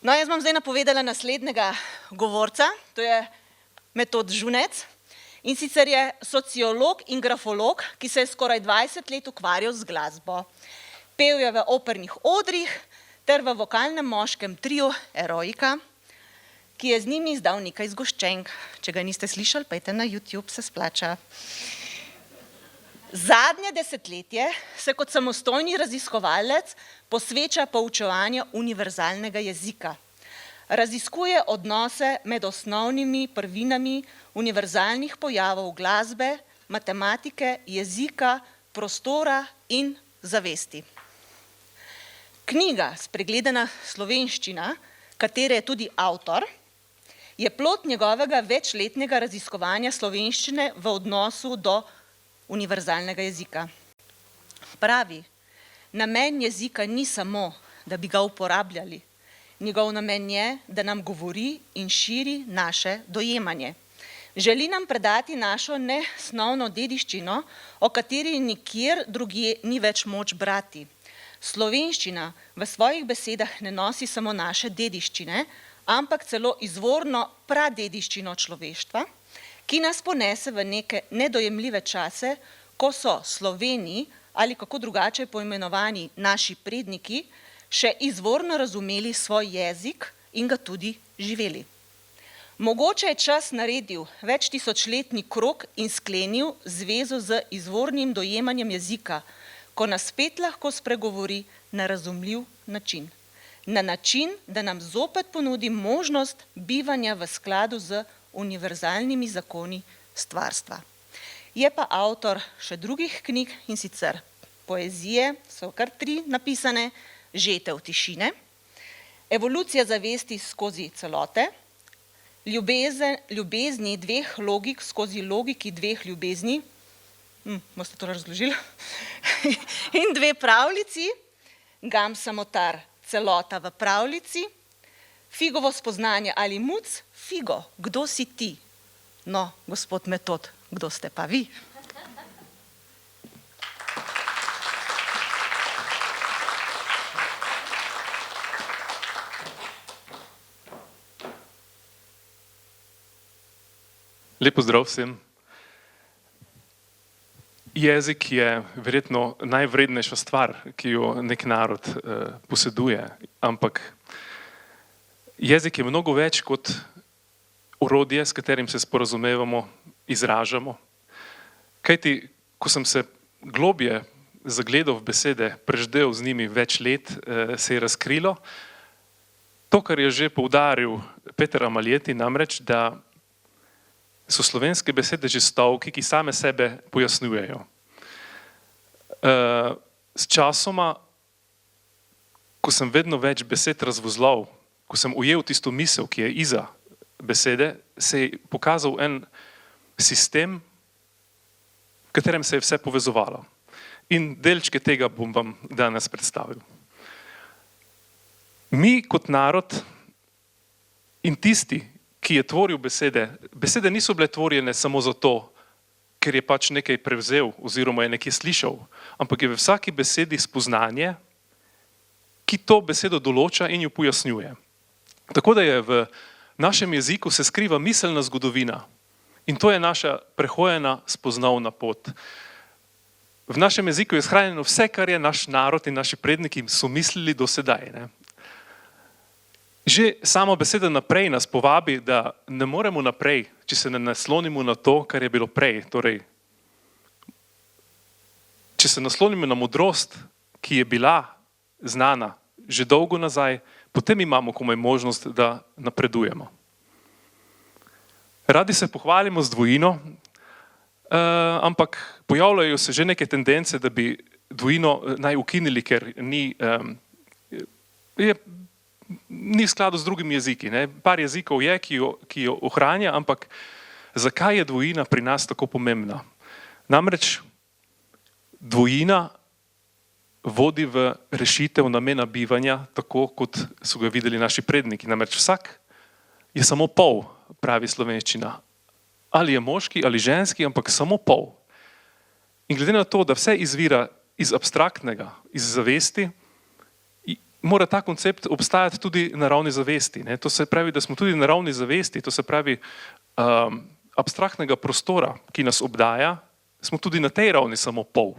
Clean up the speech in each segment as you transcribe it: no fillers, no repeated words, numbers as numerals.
No, jaz bom zdaj napovedala naslednjega govorca, to je Metod Žunec, in sicer je sociolog in grafolog, ki se je skoraj 20 let ukvarjal z glasbo. Pel je v opernih odrih ter v vokalnem moškem triu Eroika, ki je z njimi izdal nekaj zgoščenk. Če ga niste slišali, pojdite na YouTube, se splača. Zadnje desetletje se kot samostojni raziskovalec posveča poučevanju univerzalnega jezika. Raziskuje odnose med osnovnimi prvinami univerzalnih pojavov glasbe, matematike, jezika, prostora in zavesti. Knjiga Spregledana slovenščina, katere je tudi avtor, je plod njegovega večletnega raziskovanja slovenščine v odnosu do univerzalnega jezika. Pravi, namen jezika ni samo, da bi ga uporabljali. Njegov namen je, da nam govori in širi naše dojemanje. Želi nam predati našo nesnovno dediščino, o kateri nikjer drugje ni več moč brati. Slovenščina v svojih besedah ne nosi samo naše dediščine, ampak celo izvorno pradediščino človeštva, ki nas ponese v neke nedojemljive čase, ko so Sloveni, ali kako drugače poimenovani naši predniki, še izvorno razumeli svoj jezik in ga tudi živeli. Mogoče je čas naredil več tisočletni krog in sklenil zvezo z izvornim dojemanjem jezika, ko nas spet lahko spregovori na razumljiv način. Na način, da nam zopet ponudi možnost bivanja v skladu z univerzalnimi zakoni stvarstva. Je pa avtor še drugih knjig, in sicer poezije, so kar 3 napisane, Žetev tišine, Evolucija zavesti skozi celote, Ljubezni dveh logik skozi logiki dveh ljubezni, boste to razložili, in 2 pravljici, Gam samotar, celota v pravljici, Figovo spoznanje ali muc, Figo, kdo si ti? No, gospod Metod, kdo ste pa vi? Lep pozdrav vsem. Jezik je verjetno najvrednejša stvar, ki jo nek narod poseduje, ampak jezik je mnogo več kot orodje, s katerim se sporazumevamo, izražamo. Kajti, ko sem se globje zagledal v besede, preždel z njimi več let, se je razkrilo to, kar je že poudaril Peter Amaljeti, namreč, da so slovenske besede že stavki, ki same sebe pojasnjujejo. S časoma, ko sem vedno več besed razvozlal, ko sem ujel tisto misel, ki je iza besede, se je pokazal en sistem, v katerem se je vse povezovalo. In delčke tega bom vam danes predstavil. Mi kot narod in tisti, ki je tvoril besede, besede niso bile tvorjene samo zato, ker je pač nekaj prevzel oziroma je nekaj slišal, ampak je v vsaki besedi spoznanje, ki to besedo določa in jo pojasnjuje. Tako da je v našem jeziku se skriva miselna zgodovina in to je naša prehojena spoznavna pot. V našem jeziku je shranjeno vse, kar je naš narod in naši predniki so mislili do sedaj. Že sama beseda naprej nas povabi, da ne moremo naprej, če se ne naslonimo na to, kar je bilo prej. Torej, če se naslonimo na modrost, ki je bila znana že dolgo nazaj, potem imamo komaj možnost, da napredujemo. Radi se pohvalimo z dvojino, ampak pojavljajo se že neke tendence, da bi dvojino naj ukinili, ker ni v skladu z drugimi jeziki. Par jezikov je, ki jo ohranja, ampak zakaj je dvojina pri nas tako pomembna? Namreč dvojina vodi v rešitev namena bivanja, tako kot so ga videli naši predniki. Namreč vsak je samo pol, pravi slovenščina. Ali je moški ali ženski, ampak samo pol. In glede na to, da vse izvira iz abstraktnega, iz zavesti, mora ta koncept obstajati tudi na ravni zavesti. Ne? To se pravi, da smo tudi na ravni zavesti, to se pravi abstraktnega prostora, ki nas obdaja, smo tudi na tej ravni samo pol.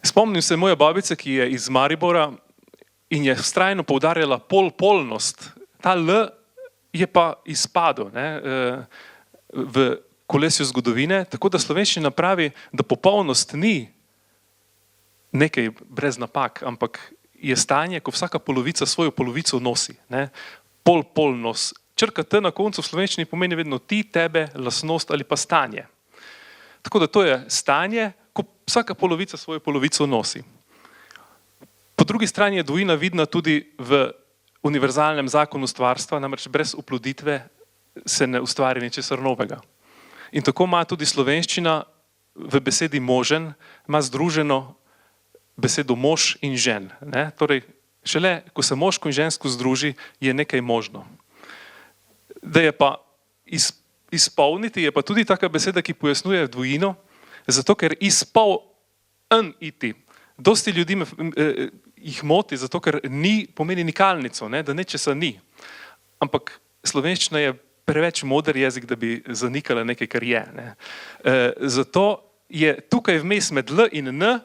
Spomnim se moje babice, ki je iz Maribora in je vztrajno poudarjala polnost. Ta L je pa izpadel, ne, v kolesju zgodovine, tako da slovenščina pravi, da popolnost ni nekaj brez napak, ampak je stanje, ko vsaka polovica svojo polovico nosi. Ne. Polnost. Črka T na koncu v slovenščini pomeni vedno ti, tebe, lastnost ali pa stanje. Tako da to je stanje, ko vsaka polovica svojo polovico nosi. Po drugi strani je dvojina vidna tudi v univerzalnem zakonu stvarstva, namreč brez oploditve se ne ustvari ničesar novega. In tako ima tudi slovenščina v besedi možen, ima združeno besedo mož in žen. Ne? Torej, šele, ko se moško in žensko združi, je nekaj možno. Da je pa izpolniti, je pa tudi taka beseda, ki pojasnjuje dvojino, zato ker iti. Dosti ljudi jih moti, zato ker ni pomeni nikalnico, ne? Da nečesa ni. Ampak slovenščina je preveč moder jezik, da bi zanikala nekaj, kar je. Ne? Zato je tukaj vmes med L in N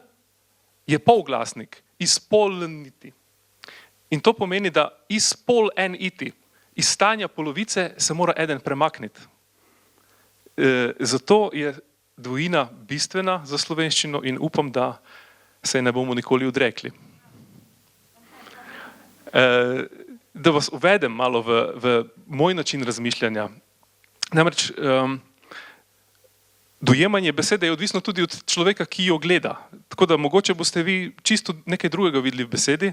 je polglasnik, izpolniti. In to pomeni, da izpolniti, iz stanja polovice se mora eden premakniti. Zato je dvojina bistvena za slovenščino in upam, da se ne bomo nikoli odrekli. Da vas uvedem malo v moj način razmišljanja. Namreč dojemanje besede je odvisno tudi od človeka, ki jo gleda. Tako da mogoče boste vi čisto nekaj drugega videli v besedi.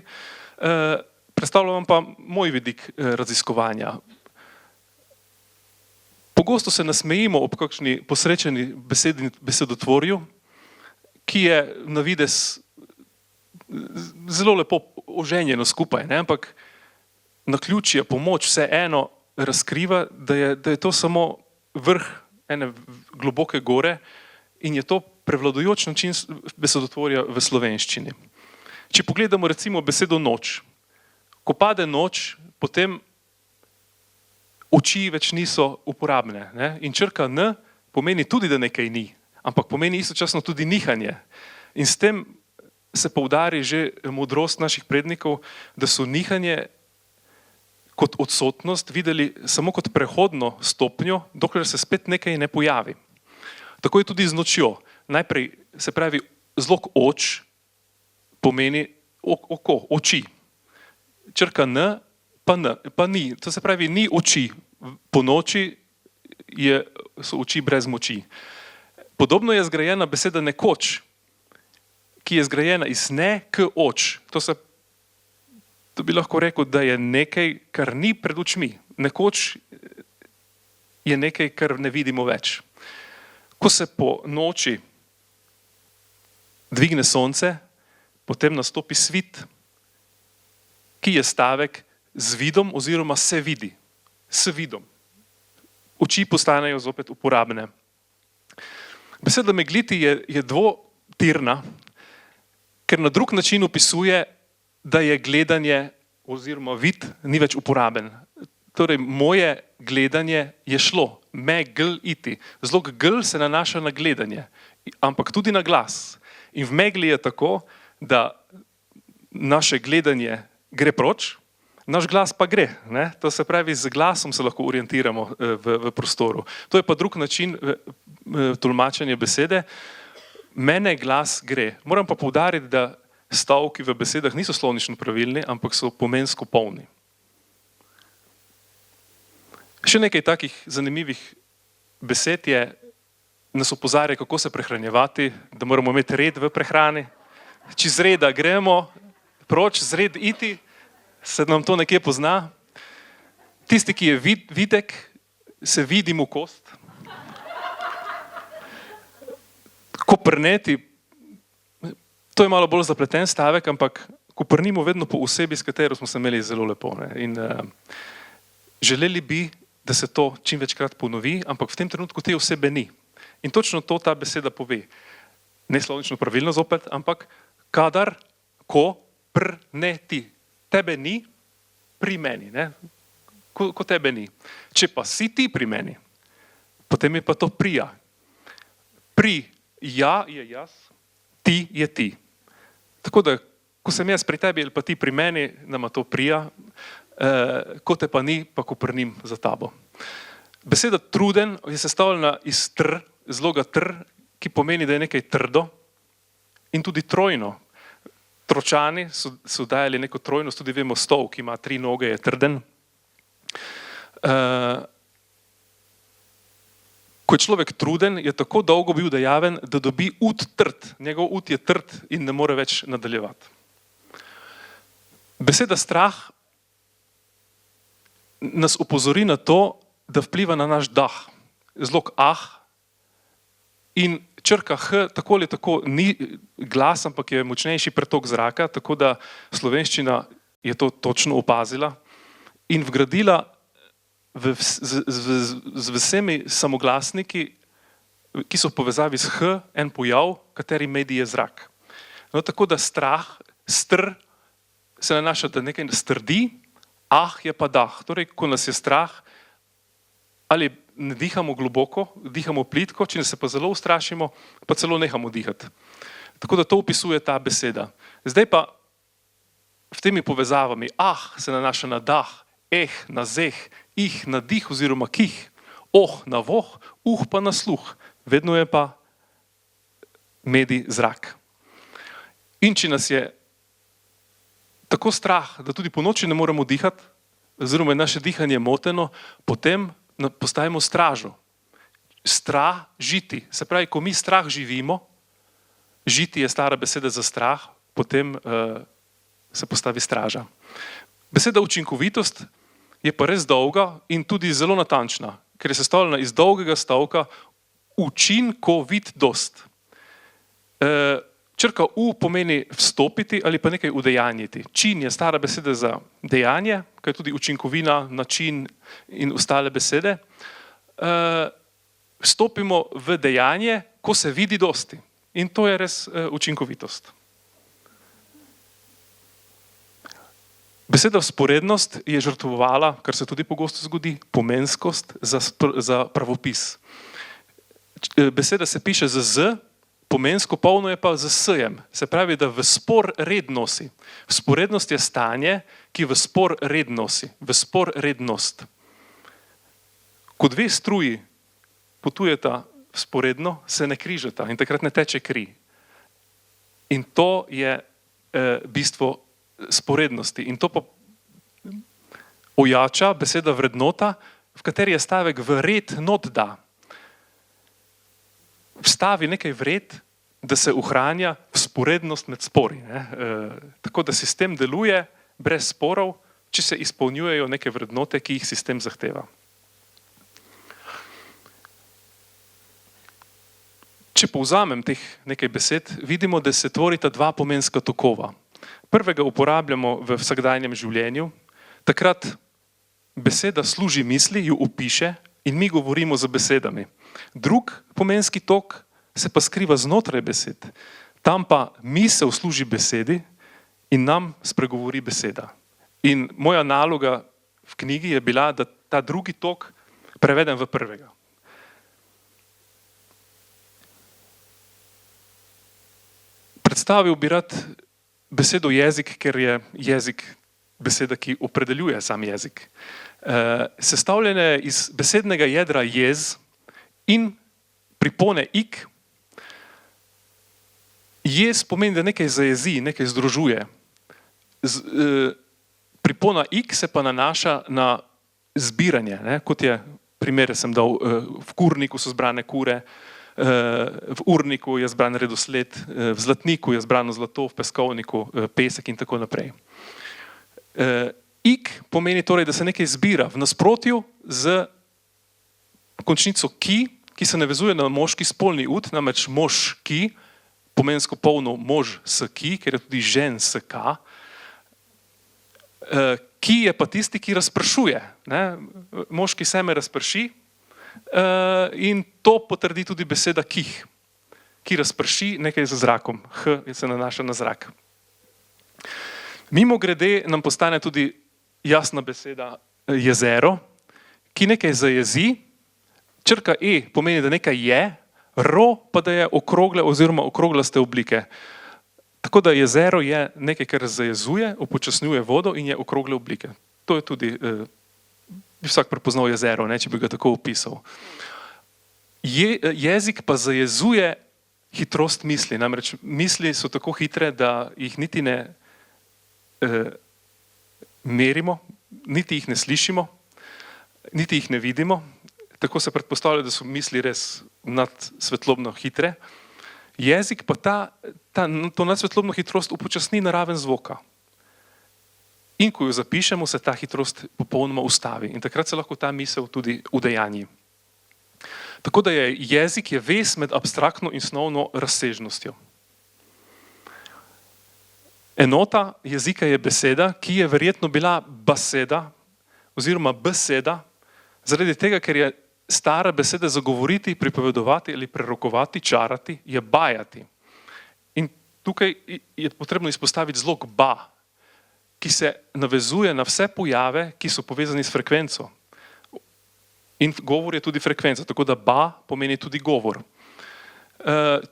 Predstavljam vam pa moj vidik raziskovanja. Pogosto se nasmejimo ob kakšni posrečeni besedotvorju, ki je na videz zelo lepo oženjeno skupaj, ne? Ampak naključje, pomoč vseeno razkriva, da je to samo vrh ene globoke gore in je to prevladujoč način besedotvorja v slovenščini. Če pogledamo recimo besedo noč. Ko pade noč, potem oči več niso uporabne. Ne? In črka N pomeni tudi, da nekaj ni, ampak pomeni istočasno tudi nihanje. In s tem se poudari že modrost naših prednikov, da so nihanje kot odsotnost videli samo kot prehodno stopnjo, dokler se spet nekaj ne pojavi. Tako je tudi z nočjo. Najprej se pravi zlog oč pomeni oko, oči. Črka N pa ni. To se pravi ni oči. Po noči so oči brez moči. Podobno je zgrajena beseda nekoč, ki je zgrajena iz ne k oč. To bi lahko rekel, da je nekaj, kar ni pred očmi. Nekoč je nekaj, kar ne vidimo več. Ko se po noči dvigne sonce, potem nastopi svit, ki je stavek z vidom oziroma se vidi. S vidom. Oči postanejo zopet uporabne. Beseda megliti je dvotirna, ker na drug način opisuje, da je gledanje oziroma vid ni več uporaben. Torej, moje gledanje je šlo, megliti. Zlog gl se nanaša na gledanje, ampak tudi na glas. In v megli je tako, da naše gledanje gre proč, naš glas pa gre. Ne? To se pravi, z glasom se lahko orientiramo v prostoru. To je pa drug način tolmačenja besede. Mene glas gre. Moram pa poudariti, da stavki v besedah niso slovnično pravilni, ampak so pomensko polni. Še nekaj takih zanimivih besed je, nas opozarja, kako se prehranjevati, da moramo imeti red v prehrani. Če z reda gremo proč, z red iti, se nam to nekje pozna. Tisti, ki je videk, se vidi mu kost. Koprneti, to je malo bolj zapleten stavek, ampak koprnimo vedno po osebi, s katero smo se imeli zelo lepo. Ne? In želeli bi, da se to čim večkrat ponovi, ampak v tem trenutku te osebe ni. In točno to ta beseda pove. Ne slovnično pravilno zopet, ampak kadar, ko ne ti. Tebe ni, pri meni. Ne? Ko tebe ni. Če pa si ti pri meni, potem je pa to prija. Pri ja je jaz, ti je ti. Tako da, ko sem jaz pri tebi ali pa ti pri meni, nama to prija, ko te pa ni, pa ko prnim za tabo. Beseda truden je sestavljena iz zloga ki pomeni, da je nekaj trdo in tudi trojno. Tročani so dajali neko trojnost, tudi vemo stol, ki ima 3 noge, je trden. Ko je človek truden, je tako dolgo bil dejaven, da dobi ud trd. Njegov ud je trd in ne more več nadaljevati. Beseda strah nas opozori na to, da vpliva na naš dah. Zlog in črka H tako ali tako ni glas, ampak je močnejši pretok zraka, tako da slovenščina je to točno opazila in vgradila z vsemi samoglasniki, ki so v povezavi s H, en pojav, kateri medij je zrak. No, tako da strah, str, se nanaša, da nekaj strdi, je pa dah. Torej, ko nas je strah, ali ne dihamo globoko, dihamo plitko, če se pa zelo ustrašimo, pa celo nehamo dihati. Tako da to opisuje ta beseda. Zdaj pa v temi povezavami se nanaša na dah, na zeh, na dih oziroma kih, na voh, pa na sluh. Vedno je pa medij zrak. In če nas je tako strah, da tudi po noči ne moremo dihati, oziroma je naše dihanje moteno, potem postajamo stražo. Strah žiti. Se pravi, ko mi strah živimo, žiti je stara beseda za strah, potem se postavi straža. Beseda učinkovitost je pa res dolga in tudi zelo natančna, ker je sestavljena iz dolgega stavka učinkovitost. Črka U pomeni vstopiti ali pa nekaj udejanjiti. Čin je stara beseda za dejanje, kaj je tudi učinkovina, način in ostale besede. Vstopimo v dejanje, ko se vidi dosti. In to je res učinkovitost. Beseda vzporednost je žrtvovala, kar se tudi pogosto zgodi, pomenskost za pravopis. Beseda se piše z, pomensko polno je pa z s-jem. Se pravi, da v spor red nosi. Vzporednost je stanje, ki v spor red nosi. V spor rednost. Ko 2 struji potujeta vzporedno, se ne križata in takrat ne teče kri. In to je bistvo sporednosti. In to pa ojača beseda vrednota, v kateri je stavek v red not da. Vstavi nekaj vred, da se ohranja vzporednost med spori. Tako da sistem deluje brez sporov, če se izpolnjujejo neke vrednote, ki jih sistem zahteva. Če povzamem teh nekaj besed, vidimo, da se tvorita 2 pomenska tokova. Prvega uporabljamo v vsakdanjem življenju, takrat beseda služi misli, jo opiše in mi govorimo z besedami. Drug pomenski tok se pa skriva znotraj besed. Tam pa misel služi besedi in nam spregovori beseda. In moja naloga v knjigi je bila, da ta drugi tok prevedem v prvega. Predstavil bi rad besedo jezik, ker je jezik beseda, ki opredeljuje sam jezik. Sestavljena je iz besednega jedra jez in pripone ik. Jez pomeni, da nekaj zajezi, nekaj združuje. Pripona ik se pa nanaša na zbiranje. Kot je, primere sem dal, v kurniku so zbrane kure, v urniku je zbran redosled, v zlatniku je zbrano zlato, v peskovniku pesek in tako naprej. Ik pomeni torej, da se nekaj zbira v nasprotju z končnico ki se navezuje na moški spolni ud, namreč moški, pomensko polno mož s ki, ker je tudi žen s ka. Ki je pa tisti, ki razpršuje. Moški seme razprši in to potrdi tudi beseda kih, ki razprši nekaj z zrakom. H se nanaša na zrak. Mimo grede nam postane tudi jasna beseda jezero, ki nekaj zajezi. Črka E pomeni, da nekaj je, ro pa da je okrogle oziroma okroglaste oblike. Tako da jezero je nekaj, kar zajezuje, upočasnjuje vodo in je okrogle oblike. To je tudi, bi vsak prepoznal jezero, ne, če bi ga tako opisal. Jezik pa zajezuje hitrost misli, namreč misli so tako hitre, da jih niti ne merimo, niti jih ne slišimo, niti jih ne vidimo. Tako se predpostavlja, da so misli res nad svetlobno hitre. Jezik pa to nadsvetlobno hitrost upočasni na raven zvoka. In ko jo zapišemo, se ta hitrost popolnoma ustavi. In takrat se lahko ta misel tudi udejanji. Tako da je jezik vez med abstraktno in snovno razsežnostjo. Enota jezika je beseda, ki je verjetno bila beseda oziroma beseda, zaradi tega, ker je stara beseda za govoriti, pripovedovati ali prerokovati, čarati, je bajati. In tukaj je potrebno izpostaviti zlog ba, ki se navezuje na vse pojave, ki so povezani s frekvenco. In govor je tudi frekvenca, tako da ba pomeni tudi govor.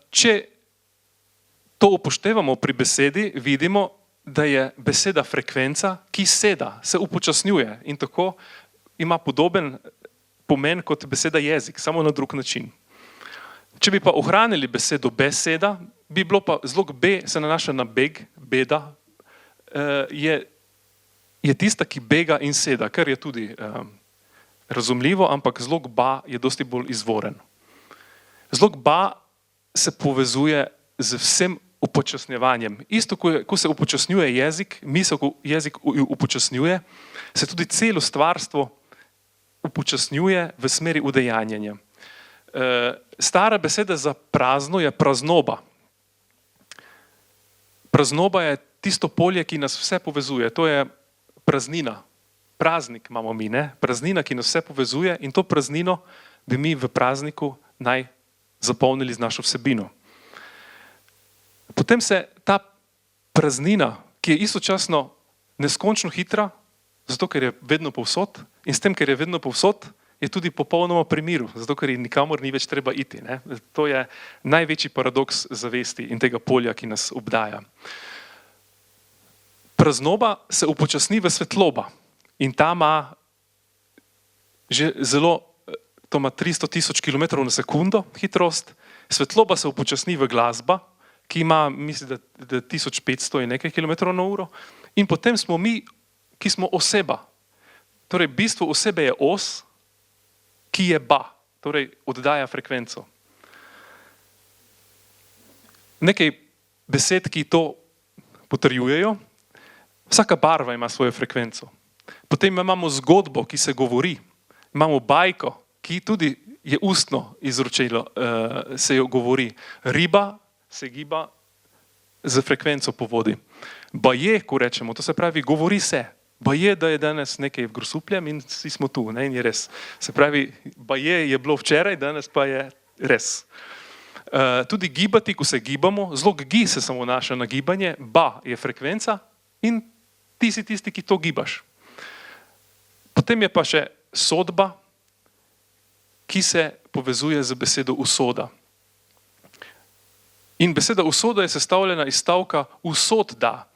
Če to upoštevamo pri besedi, vidimo, da je beseda frekvenca, ki seda, se upočasnjuje in tako ima podoben pomen kot beseda jezik, samo na drug način. Če bi pa ohranili besedo beseda, bi bilo pa zlog B se nanaša na beg, beda, je tista, ki bega in seda, kar je tudi razumljivo, ampak zlog ba je dosti bolj izvoren. Zlog ba se povezuje z vsem upočasnjevanjem. Isto, ko se upočasnjuje jezik, misel, ko jezik upočasnjuje, se tudi celo stvarstvo upočasnjuje v smeri udejanjanja. Stara beseda za prazno je praznoba. Praznoba je tisto polje, ki nas vse povezuje. To je praznina. Praznik imamo mi, ne? Praznina, ki nas vse povezuje in to praznino bi mi v prazniku naj zapolnili z našo vsebino. Potem se ta praznina, ki je istočasno neskončno hitra, zato ker je vedno povsod, in s tem, ker je vedno povsod, je tudi popolnoma pri miru, zato ker nikamor ni več treba iti. Ne? To je največji paradoks zavesti in tega polja, ki nas obdaja. Praznoba se upočasni v svetloba in ta ima že zelo, to ima 300 000 km na sekundo hitrost, svetloba se upočasni v glasba, ki ima, mislim, da 1500 in nekaj km na uro, in potem smo mi, ki smo oseba. Torej, bistvo osebe je os, ki je ba, torej oddaja frekvenco. Nekaj besed, ki to potrjujejo. Vsaka barva ima svojo frekvenco. Potem imamo zgodbo, ki se govori. Imamo bajko, ki tudi je ustno izročilo, se jo govori. Riba se giba z frekvenco po vodi. Baje, ko rečemo, to se pravi, govori se. Baje, da je danes nekaj grosupljem in vsi smo tu, ne, in je res. Se pravi, baje je bilo včeraj, danes pa je res. Tudi gibati, ko se gibamo, zlog gi se samo naša na gibanje, ba je frekvenca in ti si tisti, ki to gibaš. Potem je pa še sodba, ki se povezuje z besedo usoda. In beseda usoda je sestavljena iz stavka usod da.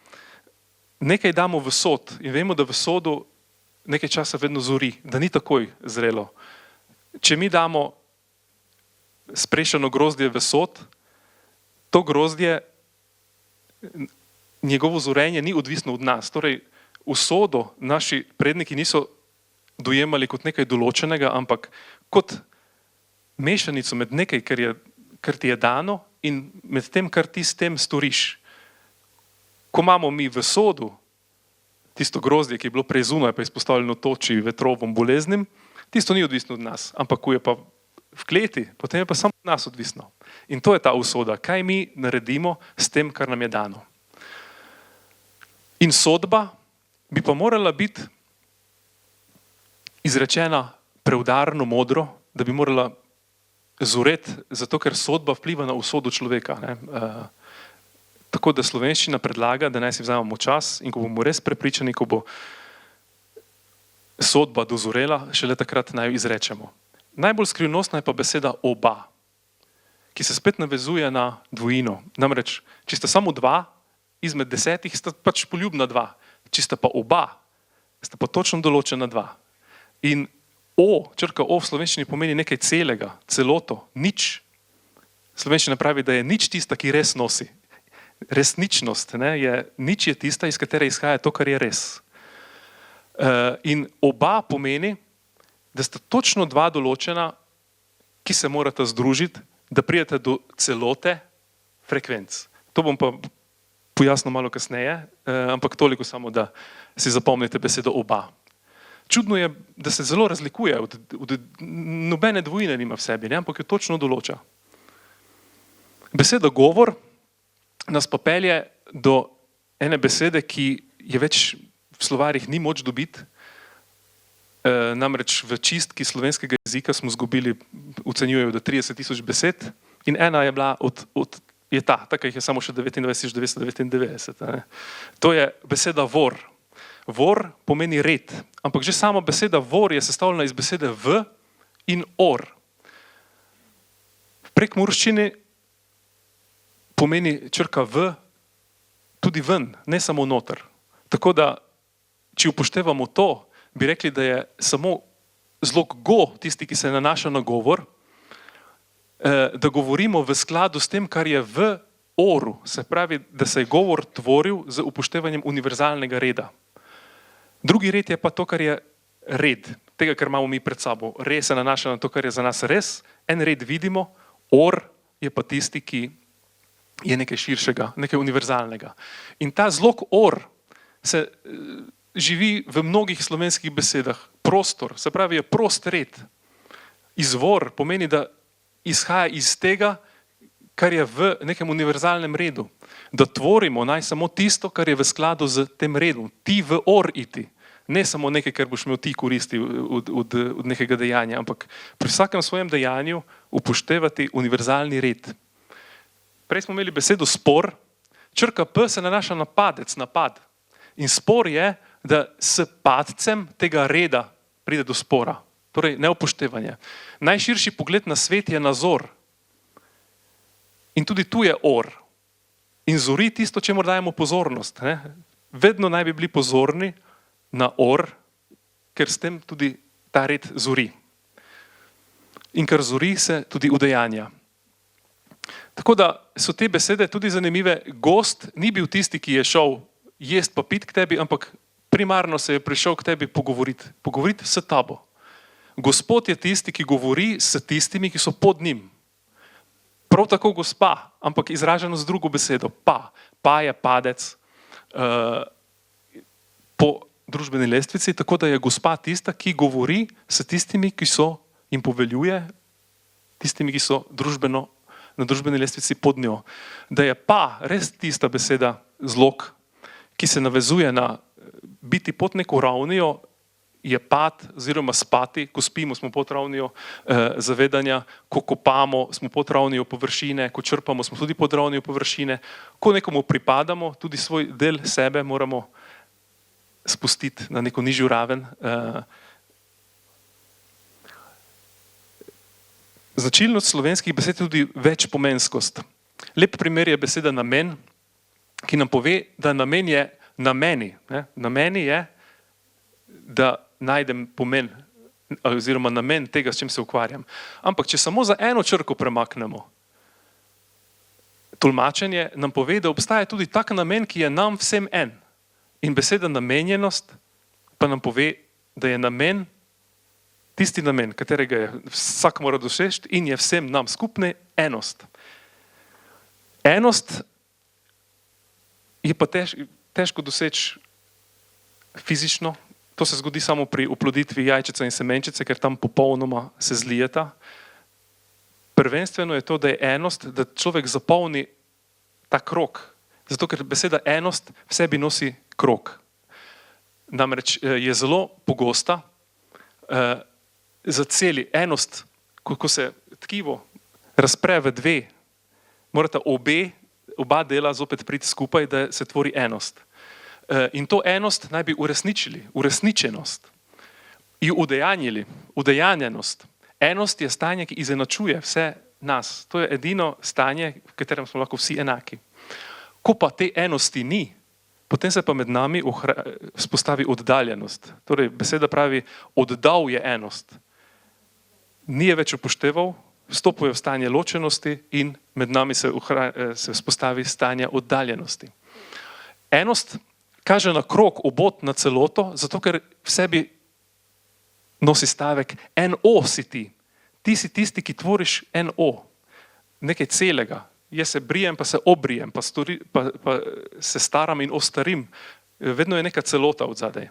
Nekaj damo v sod in vemo, da v sodu nekaj časa vedno zori, da ni takoj zrelo. Če mi damo sprešeno grozdje v sod, to grozdje, njegovo zorenje ni odvisno od nas. Torej, usodo naši predniki niso dojemali kot nekaj določenega, ampak kot mešanico med nekaj, kar ti je dano, in med tem, kar ti s tem storiš. Ko imamo mi v sodu tisto grozdje, ki je bilo prej zunaj, pa je izpostavljeno toči, vetrovom, boleznim, tisto ni odvisno od nas, ampak ko je pa v kleti, potem je pa samo od nas odvisno. In to je ta usoda, kaj mi naredimo s tem, kar nam je dano. In sodba bi pa morala biti izrečena preudarno, modro, da bi morala zoreti, zato ker sodba vpliva na usodo človeka. Ne? Tako da slovenščina predlaga, da naj si vzamemo čas in ko bomo res prepričani, ko bo sodba dozorela, šele takrat naj jo izrečemo. Najbolj skrivnostna je pa beseda oba, ki se spet navezuje na dvojino. Namreč, če sta samo dva, izmed 10 sta pač poljubna dva. Če sta pa oba, sta pa točno določena dva. In črka O v slovenščini pomeni nekaj celega, celoto, nič. Slovenščina pravi, da je nič tista, ki res nosi. Resničnost, nič je tista, iz katere izhaja to, kar je res. In oba pomeni, da sta točno dva določena, ki se morata združiti, da pridete do celote frekvenc. To bom pa pojasnil malo kasneje, ampak toliko samo, da si zapomnite besedo oba. Čudno je, da se zelo razlikuje, nobene dvojine nima v sebi, ampak jo točno določa. Beseda govor nas pa pelje do ene besede, ki je več v slovarjih ni moč dobiti. Namreč v čistki slovenskega jezika smo izgubili, ocenjujejo, da 30.000 besed in ena je bila je taka jih je samo še 29.999. To je beseda vor. Vor pomeni red, ampak že sama beseda vor je sestavljena iz besede v in or. V prekmurščini pomeni črka v tudi ven, ne samo noter. Tako da, če upoštevamo to, bi rekli, da je samo zlog go tisti, ki se nanaša na govor, da govorimo v skladu s tem, kar je v oru. Se pravi, da se je govor tvoril z upoštevanjem univerzalnega reda. Drugi red je pa to, kar je red, tega, kar imamo mi pred sabo. Red se nanaša na to, kar je za nas res, en red vidimo, or je pa tisti, ki je nekaj širšega, nekaj univerzalnega. In ta zlog or se živi v mnogih slovenskih besedah. Prostor, se pravi, je prost red. Izvor pomeni, da izhaja iz tega, kar je v nekem univerzalnem redu. Da tvorimo naj samo tisto, kar je v skladu z tem redom. Ti v or iti. Ne samo nekaj, kar boš imel ti koristi od nekega dejanja, ampak pri vsakem svojem dejanju upoštevati univerzalni red. Prej smo imeli besedo spor, črka P se nanaša na padec, napad. In spor je, da s padcem tega reda pride do spora. Torej, neupoštevanje. Najširši pogled na svet je nazor. In tudi tu je or. In zori tisto, čemur dajemo pozornost. Vedno naj bi bili pozorni na or, ker s tem tudi ta red zori. In ker zori, se tudi udejanja. Tako da so te besede tudi zanimive. Gost ni bil tisti, ki je šel jest pa pit k tebi, ampak primarno se je prišel k tebi pogovoriti s tabo. Gospod je tisti, ki govori s tistimi, ki so pod njim. Prav tako gospa, ampak izraženo z drugo besedo. Pa je padec po družbeni lestvici, tako da je gospa tista, ki govori s tistimi, ki so in poveljuje, tistimi, ki so na družbeni lestvici pod njo. Da je pa res tista beseda zlog, ki se navezuje na biti pod neko ravnijo, je pad oziroma spati, ko spimo, smo pod ravnijo zavedanja, ko kopamo, smo pod ravnijo površine, ko črpamo, smo tudi pod ravnijo površine, ko nekomu pripadamo, tudi svoj del sebe moramo spustiti na neko nižjo raven. Značilnost slovenskih besed je tudi večpomenskost. Lep primer je beseda namen, ki nam pove, da namen je na meni. Na meni je, da najdem pomen oziroma namen tega, s čim se ukvarjam. Ampak, če samo za eno črko premaknemo, tolmačenje nam pove, da obstaja tudi tak namen, ki je nam vsem en. In beseda namenjenost pa nam pove, da je namen tisti namen, katerega je vsak mora doseči in je vsem nam skupne enost. Enost je pa težko doseči fizično. To se zgodi samo pri oploditvi jajčice in semenčice, ker tam popolnoma se zlijeta. Prvenstveno je to, da je enost, da človek zapolni ta krog. Zato, ker beseda enost v sebi nosi krog. Namreč je zelo pogosta, zaceli enost, ko se tkivo razpre v dve, morata oba dela zopet priti skupaj, da se tvori enost. In to enost naj bi uresničili, uresničenost, in udejanjili, udejanjenost. Enost je stanje, ki izenačuje vse nas. To je edino stanje, v katerem smo lahko vsi enaki. Ko pa te enosti ni, potem se pa med nami vzpostavi oddaljenost. Torej, beseda pravi, oddal je enost. Ni je več upošteval, vstopil je v stanje ločenosti in med nami se vzpostavi stanje oddaljenosti. Enost kaže na krog, obot, na celoto, zato ker v sebi nosi stavek NO si ti. Ti si tisti, ki tvoriš NO, nekaj celega. Jaz se brijem, pa se obrijem, pa se staram in ostarim. Vedno je neka celota od zadaj.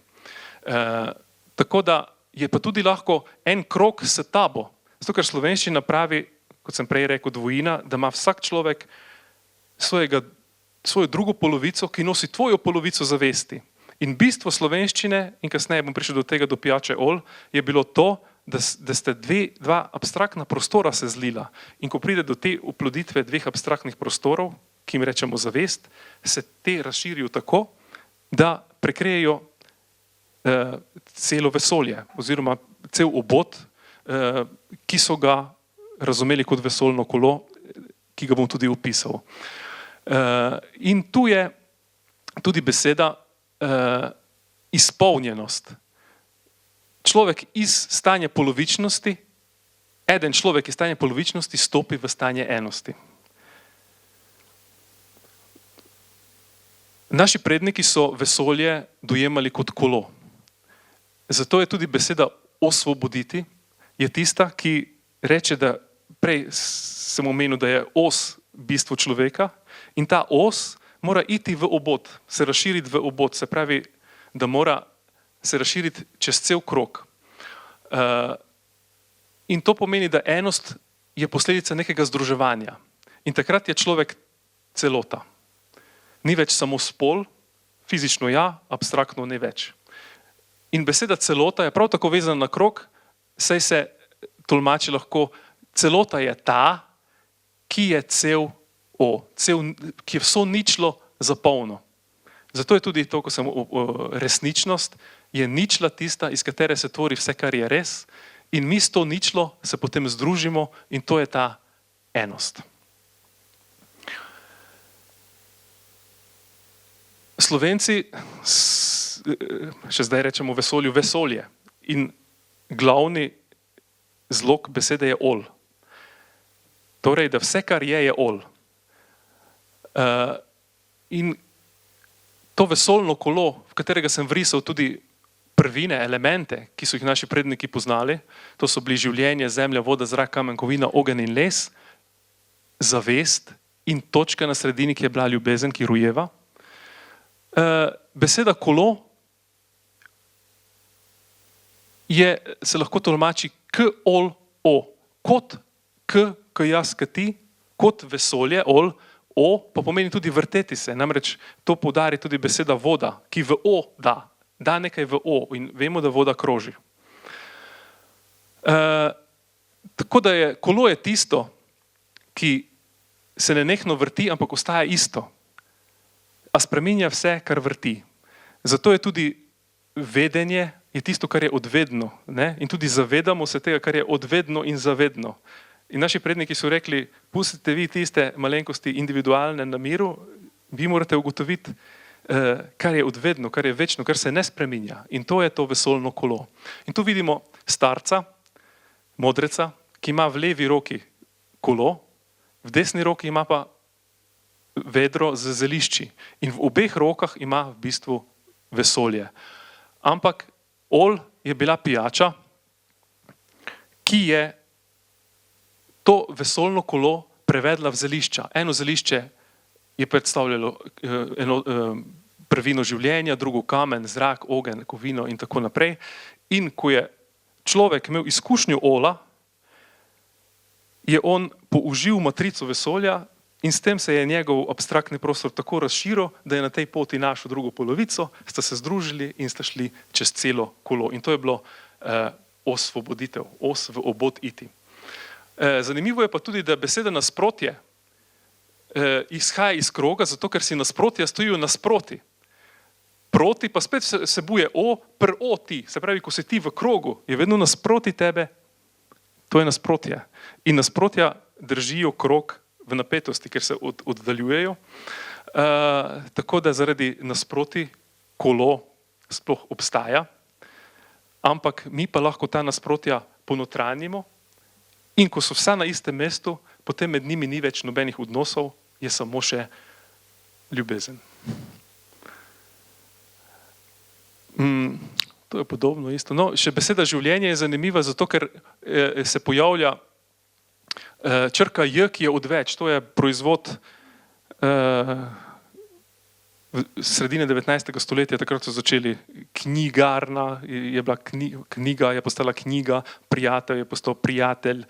Tako da je pa tudi lahko en krog s tabo. Zato ker slovenščina pravi, kot sem prej rekel, dvojina, da ima vsak človek svojo drugo polovico, ki nosi tvojo polovico zavesti. In bistvo slovenščine, in kasneje bom prišel do tega, do pijače ol, je bilo to, da ste dva abstraktna prostora se zlila. In ko pride do te oploditve dveh abstraktnih prostorov, ki jim rečemo zavest, se te razširijo tako, da prekrijejo celo vesolje, oziroma cel obot, ki so ga razumeli kot vesoljno kolo, ki ga bom tudi opisal. In tu je tudi beseda izpolnjenost. Človek iz stanja polovičnosti, eden človek iz stanja polovičnosti stopi v stanje enosti. Naši predniki so vesolje dojemali kot kolo. Zato je tudi beseda osvoboditi, je tista, ki reče, da prej sem omenil, da je os bistvo človeka in ta os mora iti v obot, se razširiti v obot, se pravi, da mora se razširiti čez cel krog. In to pomeni, da enost je posledica nekega združevanja. In takrat je človek celota. Ni več samo spol, fizično ja, abstraktno ne več. In beseda celota je prav tako vezana na krog, saj se tolmači lahko, celota je ta, ki je cel o, ki je vso ničlo zapolno. Zato je tudi to, ko sem resničnost, je ničla tista, iz katere se tvori vse, kar je res, in mi s to ničlo se potem združimo in to je ta enost. Slovenci, še zdaj rečemo vesolju, vesolje. In glavni zlog besede je ol. Torej, da vse, kar je ol. In to vesoljno kolo, v katerega sem vrisal tudi prvine, elemente, ki so jih naši predniki poznali, to so bili življenje, zemlja, voda, zrak, kamen, kovina, ogenj in les, zavest in točka na sredini, ki je bila ljubezen, ki rojeva. Beseda kolo se lahko tolmači k, ol, o. Kot k, jaz, k ti, kot vesolje, ol, o, pa pomeni tudi vrteti se. Namreč to poudari tudi beseda voda, ki v o da nekaj v o in vemo, da voda kroži. Tako da je kolo je tisto, ki se nenehno vrti, ampak ostaja isto. A spreminja vse, kar vrti. Zato je tudi vedenje je tisto, kar je odvedno. Ne? In tudi zavedamo se tega, kar je odvedno in zavedno. In naši predniki so rekli, pustite vi tiste malenkosti individualne na miru, vi morate ugotoviti, kar je odvedno, kar je večno, kar se ne spreminja. In to je to vesoljno kolo. In tu vidimo starca, modreca, ki ima v levi roki kolo, v desni roki ima pa vedro z zelišči. In v obeh rokah ima v bistvu vesolje. Ampak ol je bila pijača, ki je to vesoljno kolo prevedla v zelišča. Eno zelišče je predstavljalo prvino življenja, drugo kamen, zrak, ogenj, kovino in tako naprej. In ko je človek imel izkušnjo ola, je on použil matrico vesolja in s tem se je njegov abstraktni prostor tako razširil, da je na tej poti našel drugo polovico, sta se združili in sta šli čez celo kolo. In to je bilo osvoboditev, os v obot iti. Zanimivo je pa tudi, da beseda nasprotje izhaja iz kroga, zato ker si nasprotja stojijo nasproti. Proti pa spet vsebuje proti, se pravi, ko si ti v krogu, je vedno nasproti tebe, to je nasprotje. In nasprotja držijo krog v napetosti, ker se oddaljujejo, tako da zaradi nasproti kolo sploh obstaja, ampak mi pa lahko ta nasprotja ponotranjimo in ko so vsa na istem mestu, potem med njimi ni več nobenih odnosov, je samo še ljubezen. To je podobno isto. No, še beseda življenje je zanimiva, zato ker se pojavlja črka J, ki je odveč. To je proizvod sredine 19. stoletja, takrat so začeli knjigarna, je bila knjiga, je postala knjiga, prijatelj je postal prijatelj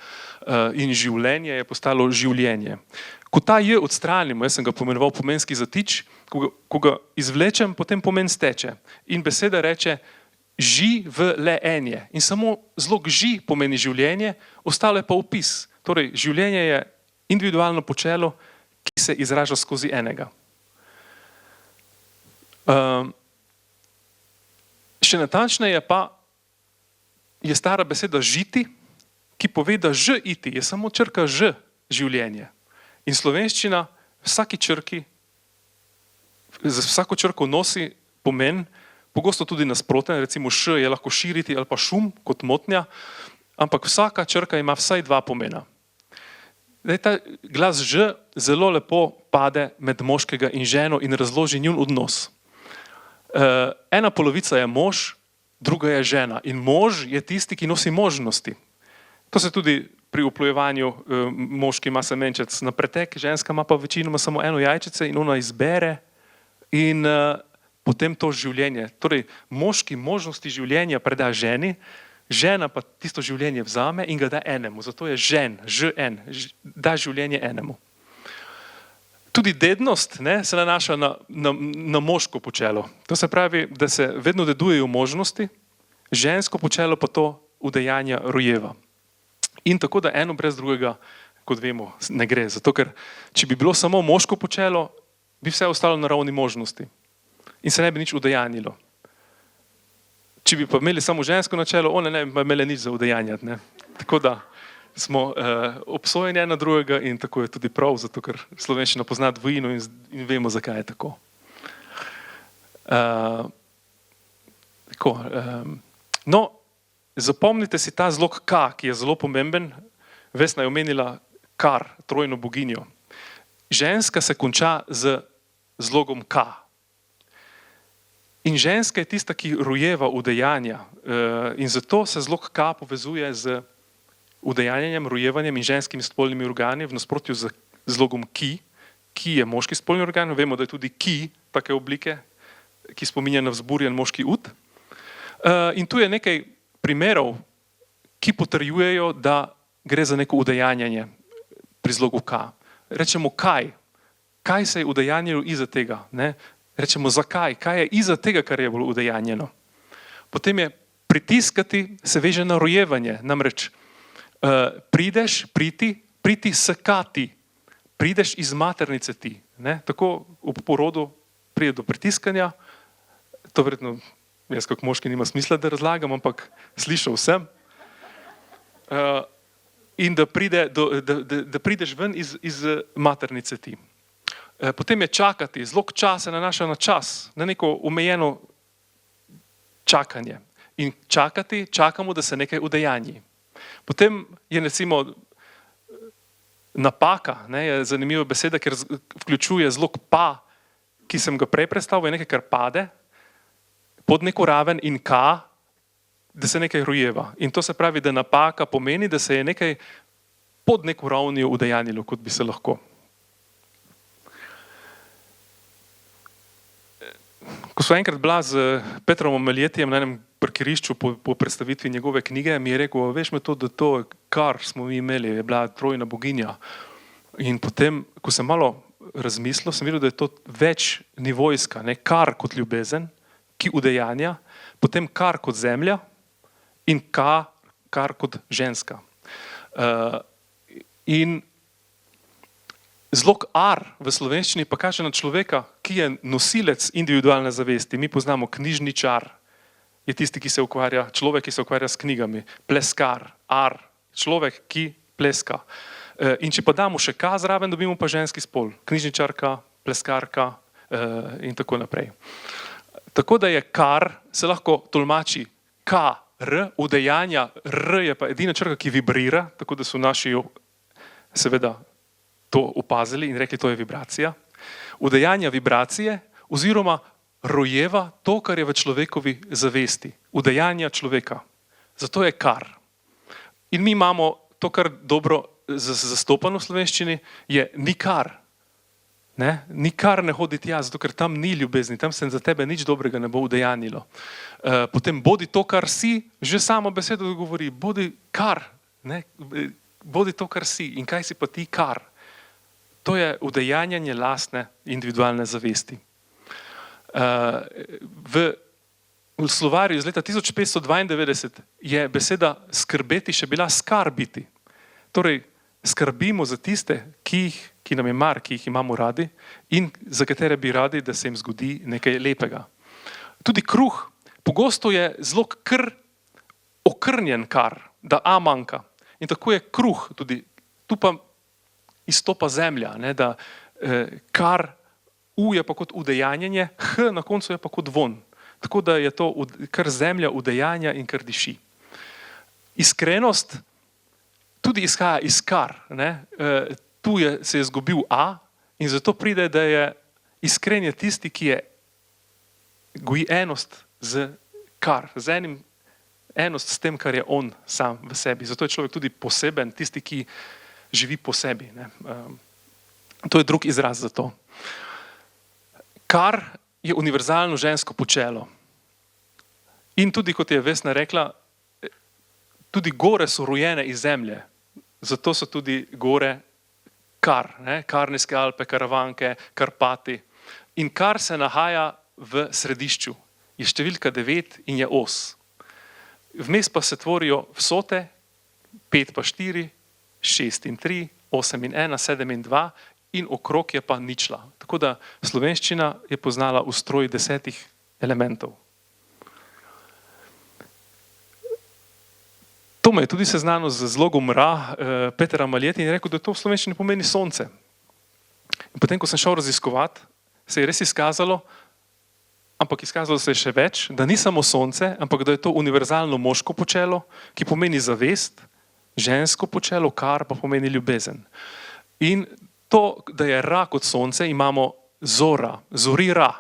in življenje je postalo življenje. Ko ta J odstranimo, jaz sem ga pomenoval pomenski zatič, ko ga izvlečem, potem pomen steče. In beseda reče ži v le enje. In samo zlog ži pomeni življenje, ostalo je pa opis. Torej, življenje je individualno počelo, ki se izraža skozi enega. Še natančneje pa je stara beseda žiti, ki pove, da ž iti je samo črka ž življenje. In slovenščina vsaki črki, za vsako črko nosi pomen, pogosto tudi nasproten, recimo š je lahko širiti ali pa šum kot motnja, ampak vsaka črka ima vsaj dva pomena. Ta glas ž zelo lepo pade med moškega in ženo in razloži njun odnos. Ena polovica je mož, druga je žena in mož je tisti, ki nosi možnosti. To se tudi pri oplojevanju moški ima semenčec na pretek, ženska ima pa večinoma samo eno jajčice in ona izbere in potem to življenje. Torej, moški možnosti življenja preda ženi, žena pa tisto življenje vzame in ga da enemu. Zato je da življenje enemu. Tudi dednost se nanaša na moško počelo. To se pravi, da se vedno dedujejo možnosti, žensko počelo pa to udejanja rojeva. In tako, da eno brez drugega, kot vemo, ne gre. Zato, ker če bi bilo samo moško počelo, bi vse ostalo na ravni možnosti. In se ne bi nič udejanjilo. Če bi pa imeli samo žensko načelo, one ne bi imeli nič za udejanjati. Ne? Tako da smo obsojeni na drugega in tako je tudi prav, zato ker slovenščina pozna dvojino in vemo, zakaj je tako. No, zapomnite si ta zlog K, ki je zelo pomemben. Vesna je omenila Kar, trojno boginjo. Ženska se konča z zlogom K. In ženska je tista, ki rojeva udejanja. In zato se zlog K povezuje z udejanjanjem, rojevanjem in ženskimi spolnimi organi v nasprotju z zlogom Ki. Ki je moški spolni organ, vemo, da je tudi Ki take oblike, ki spominja na vzburjen moški ud. In tu je nekaj primerov, ki potrjujejo, da gre za neko udejanjanje pri zlogu K. Rečemo kaj? Kaj se je udejanjilo iza tega? Ne? Rečemo zakaj? Kaj je iza tega, kar je bilo udejanjeno? Potem je pritiskati se veže na rojevanje. Namreč priti sekati, prideš iz maternice ti. Ne? Tako ob porodu pride do pritiskanja, to verjetno jaz kot moški nima smisla, da razlagam, ampak slišal sem. In da prideš ven iz maternice ti. Potem je čakati, zlog čas se nanaša na čas, na neko omejeno čakanje. In čakamo, da se nekaj udejanji. Potem je recimo napaka, je zanimiva beseda, ker vključuje zlog pa, ki sem ga prej predstavil, je nekaj, kar pade pod neko raven in K, da se nekaj rojeva. In to se pravi, da napaka pomeni, da se je nekaj pod neko ravnijo udejanjilo, kot bi se lahko. Ko so enkrat bila z Petrom Omeljetjem na enem parkirišču po predstavitvi njegove knjige, mi je rekel, veš me to, da to, kar smo mi imeli, je bila trojna boginja. In potem, ko sem malo razmislil, sem videl, da je to večnivojska, ne, kar kot ljubezen, ki udejanja, potem kar kot zemlja in kar kot ženska. In Zlog ar v slovenščini pa kaže na človeka, ki je nosilec individualne zavesti. Mi poznamo knjižničar, je tisti, ki se ukvarja, človek, ki se ukvarja s knjigami, pleskar, ar, človek, ki pleska. In če pa damo še K zraven, dobimo pa ženski spol, knjižničarka, pleskarka in tako naprej. Tako da je kar, se lahko tolmači K, R, udejanja, R je pa edina črka, ki vibrira, tako da so naši seveda to opazili in rekli, to je vibracija. Udejanja vibracije oziroma rojeva to, kar je v človekovi zavesti. Udejanja človeka. Zato je kar. In mi imamo to, kar dobro zastopano v slovenščini, je nikar. Ne? Nikar ne hodi tja, zato ker tam ni ljubezni, tam se za tebe nič dobrega ne bo udejanilo. Potem bodi to, kar si, že samo besedo govori, bodi kar, ne? Bodi to, kar si in kaj si pa ti kar. To je udejanjanje lastne individualne zavesti. V slovarju iz leta 1592 je beseda skrbeti še bila skarbiti. Torej, skrbimo za tiste, ki nam je mar, ki jih imamo radi in za katere bi radi, da se jim zgodi nekaj lepega. Tudi kruh. Pogosto je zelo okrnjen kar, da A manjka. In tako je kruh tudi. Tu pa izstopa zemlja, ne, da kar U je pa kot udejanjanje, H na koncu je pa kot von. Tako da je to kar zemlja udejanja in kar diši. Iskrenost tudi izhaja iz kar. Ne. Tu se je izgubil A in zato pride, da je iskren je tisti, ki je goji enost z kar, z enim enost s tem, kar je on sam v sebi. Zato je človek tudi poseben, tisti, ki živi po sebi. Ne. To je drug izraz za to. Kar je univerzalno žensko počelo. In tudi, kot je Vesna rekla, tudi gore so rojene iz zemlje. Zato so tudi gore kar, ne? Karnijske Alpe, Karavanke, Karpati. In kar se nahaja v središču. Je številka 9 in je os. Vmes pa se tvorijo vsote, 5 pa 4, 6 in 3, 8 in 1, 7 in 2 in okrog je pa ničla. Tako da slovenščina je poznala ustroj 10 elementov. To me je tudi seznanilo z zlogom Ra, Petra Maljeti, in rekel, da to v slovenščini pomeni sonce. In potem, ko sem šel raziskovati, se je res izkazalo, ampak izkazalo se je še več, da ni samo sonce, ampak da je to univerzalno moško počelo, ki pomeni zavest, žensko počelo, kar pa pomeni ljubezen. In to, da je Ra kot sonce, imamo zora, zori Ra.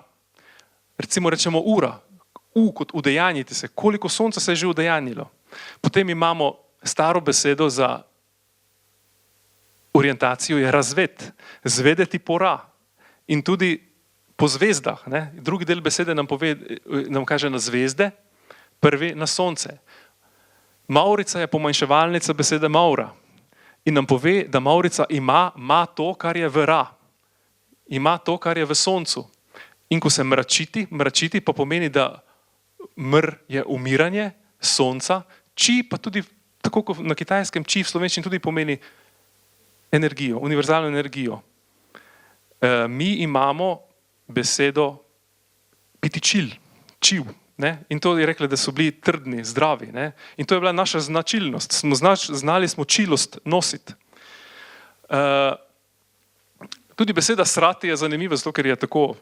Recimo rečemo ura, U kot udejanjiti se, koliko sonca se je že udejanjilo. Potem imamo staro besedo za orientacijo, je razved, zvedeti po Ra. In tudi po zvezdah, ne? Drugi del besede nam kaže na zvezde, prvi na sonce. Maurica je pomanjševalnica besede Maura in nam pove, da Maurica ima to, kar je v Ra. Ima to, kar je v soncu. In ko se mračiti pa pomeni, da mr je umiranje sonca, či pa tudi, tako kot na kitajskem, či v slovenščini tudi pomeni energijo, univerzalno energijo. Mi imamo besedo piti čiv. Ne? In to je rekla, da so bili trdni, zdravi. Ne? In to je bila naša značilnost. Znali smo čilost nositi. Tudi beseda srati je zanimiva, zato ker je tako,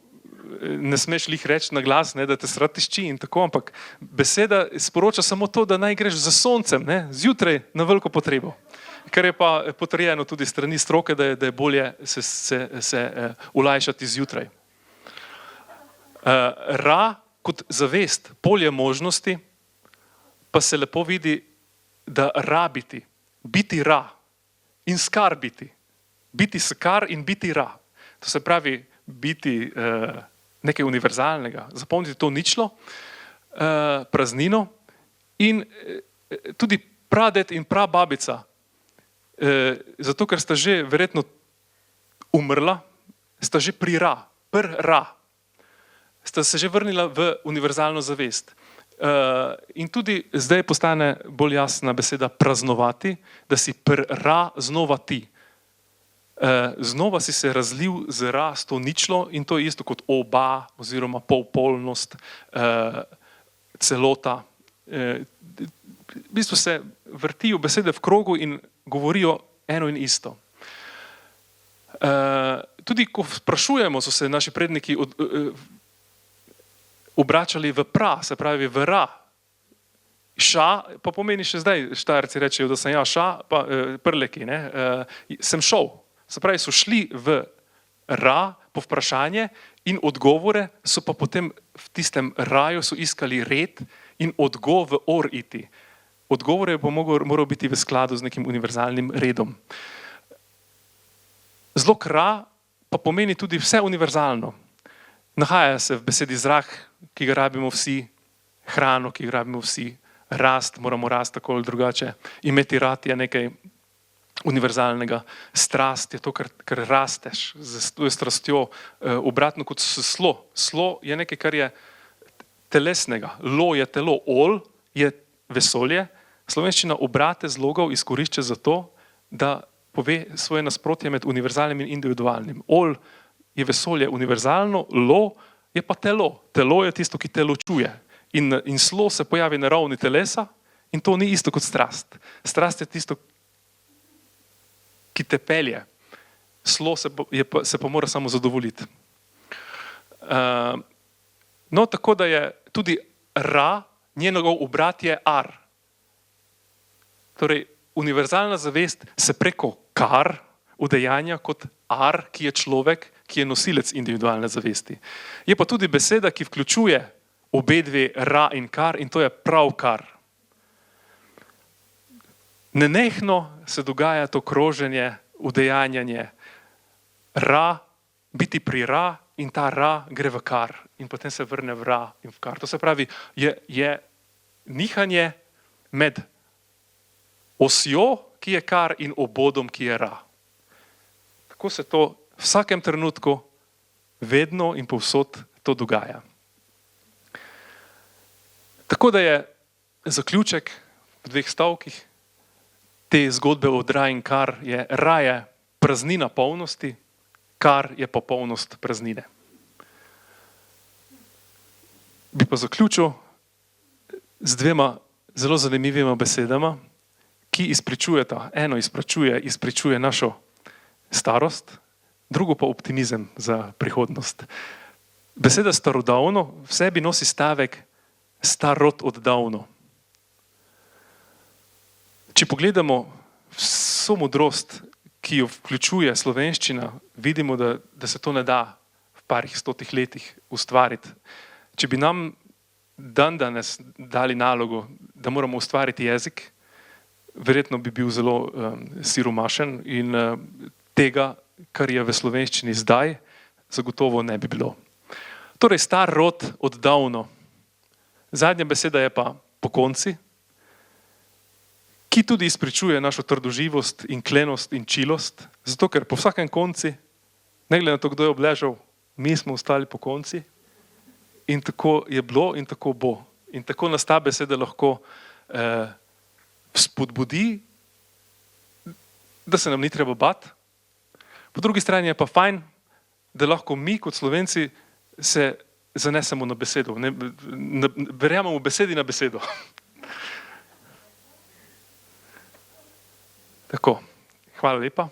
ne smeš lih reči na glas, ne, da te srat tišči in tako, ampak beseda sporoča samo to, da naj greš za soncem, ne, zjutraj na veliko potrebo. Kar je pa potrjeno tudi strani stroke, da je bolje se ulajšati zjutraj. Ra kot zavest, polje možnosti, pa se lepo vidi, da rabiti, biti Ra in skarbiti. Biti skar in biti Ra. To se pravi biti nekaj univerzalnega, zapomniti to ničlo, praznino in tudi praded in prababica, zato ker sta že verjetno umrla, sta že pri Ra, Ra. Sta se že vrnila v univerzalno zavest. In tudi zdaj postane bolj jasna beseda praznovati, da si Ra znova ti. znova si se razlil z ra s to ničlo in to je isto kot oba oziroma polpolnost, celota. V bistvu se vrtijo besede v krogu in govorijo eno in isto. Tudi ko sprašujemo, so se naši predniki obračali v pra, se pravi v ra. Ša pa pomeni še zdaj, Štajerci rečejo, da sem ja ša, pa Prleki, sem šel. Se pravi, so šli v ra po vprašanje in odgovore so pa potem v tistem raju so iskali red in odgo v or iti. Odgovore pa moral biti v skladu z nekim univerzalnim redom. Zlog ra pa pomeni tudi vse univerzalno. Nahaja se v besedi zrak, ki ga rabimo vsi, hrano, ki ga rabimo vsi, rast, moramo rasti tako ali drugače, imeti rad je nekaj univerzalnega, strast je to, kar rasteš, z strastjo, obratno kot slo. Slo je nekaj, kar je telesnega, lo je telo, ol je vesolje. Slovenščina obrate zlogov izkorišča za to, da pove svoje nasprotje med univerzalnim in individualnim. Ol je vesolje univerzalno, lo je pa telo. Telo je tisto, ki te ločuje. In slo se pojavi na ravni telesa in to ni isto kot strast. Strast je tisto, ki te pelje. Slo se pa mora samo zadovoljiti. No, tako da je tudi ra, njenegov obrat je ar. Torej, univerzalna zavest se preko kar udejanja kot ar, ki je človek, ki je nosilec individualne zavesti. Je pa tudi beseda, ki vključuje obe dve ra in kar in to je pravkar. Nenehno se dogaja to kroženje, udejanjanje ra, biti pri ra in ta ra gre v kar in potem se vrne v ra in v kar. To se pravi, je nihanje med osjo, ki je kar in obodom, ki je ra. Tako se to v vsakem trenutku vedno in povsod to dogaja. Tako da je zaključek v dveh stavkih te zgodbe o ra in kar je ra je praznina polnosti, kar je popolnost praznine. Bi pa zaključil z dvema zelo zanimivima besedama, ki izpričujeta, eno izpričuje našo starost, drugo pa optimizem za prihodnost. Beseda starodavno v sebi nosi stavek starot od davno. Če pogledamo vso modrost, ki jo vključuje slovenščina, vidimo, da se to ne da v parih stotih letih ustvariti. Če bi nam dandanes dali nalogo, da moramo ustvariti jezik, verjetno bi bil zelo siromašen in tega, kar je v slovenščini zdaj, zagotovo ne bi bilo. Torej, star rod od davno. Zadnja beseda je pa pokonci, ki tudi izpričuje našo trdoživost in klenost in čilost, zato ker po vsakem konci, ne glede na to, kdo je obležal, mi smo ostali pokonci in tako je bilo in tako bo. In tako nas ta beseda lahko spodbudi, da se nam ni treba bati. Po drugi strani je pa fajn, da lahko mi kot Slovenci se zanesemo na besedo, verjamemo besedi na besedo. Tako, hvala lepa.